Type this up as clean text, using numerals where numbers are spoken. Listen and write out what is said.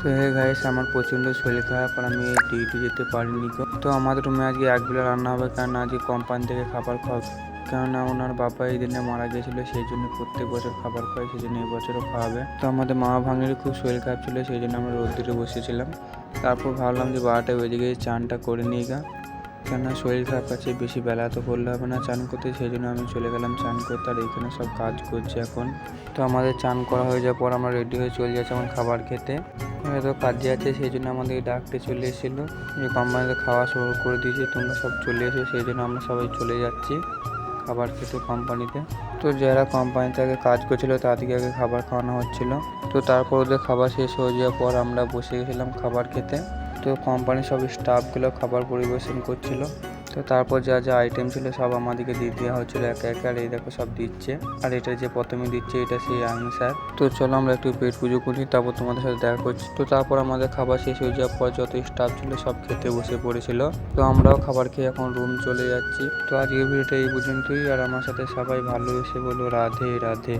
তো hey guys, আমার প্রচণ্ড শরীর খারাপ আর আমি ডিউটি যেতে পারিনি। তো আমাদের রুমে আজকে একবেলা রান্না হবে, কারণ আজকে কোম্পানি থেকে খাবার খাওয়া, কেননা ওনার বাবা এই দিনে মারা গিয়েছিল, সেই জন্য প্রত্যেক বছর খাবার খাওয়াই, সেই জন্য এবছরও খাওয়াবে। তো আমাদের মা ভাগ্নেরই খুব শরীর খারাপ ছিল, সেই জন্য আমরা রোদ্দুরে বসেছিলাম। তারপর ভাবলাম যে 12টা বেজে গিয়ে চানটা করে নিই গা, কেননা শরীর খারাপ আছে, বেশি বেলা তো করলে হবে না চান করতে, সেই জন্য আমি চলে গেলাম চান করতে। আর এখানে সব কাজ করছে এখন। তো আমাদের চান করা হয়ে যাওয়ার পর আমরা রেডি হয়ে চলে যাচ্ছি আমার খাবার খেতে। হয়তো কাজে আছে, সেই জন্য আমাদের ডাকতে চলে এসেছিলো যে কোম্পানিতে খাওয়া শুরু করে দিয়েছে, তোমরা সব চলে এসো, সেই জন্য আমরা সবাই চলে যাচ্ছি খাবার খেতে কোম্পানিতে। তো যারা কোম্পানিতে আগে কাজ করছিলো তাদেরকে আগে খাবার খাওয়ানো হচ্ছিলো। তো তারপর ওদের খাবার শেষ হয়ে যাওয়ার পর আমরা বসে গেছিলাম খাবার খেতে। তো কোম্পানির সব স্টাফগুলো খাবার পরিবেশন করছিল। তো তারপর যা যা আইটেম ছিল সব আমাদেরকে দিয়ে দেওয়া হচ্ছিলো একে একে। আর এই দেখো সব দিচ্ছে। আর এটা যে প্রথমে দিচ্ছে এটা সেই আইন স্যার। তো চলো আমরা একটু পেট পুজো করি, তারপর তোমাদের সাথে দেখা করছি। তো তারপর আমাদের খাবার শেষ হয়ে যাওয়ার পর যত স্টাফ ছিল সব খেতে বসে পড়েছিল। তো আমরাও খাবার খেয়ে এখন রুম চলে যাচ্ছি। তো আজকের ভিডিওটা এই পর্যন্তই। আর আমার সাথে সবাই ভালোবেসে বলো রাধে রাধে।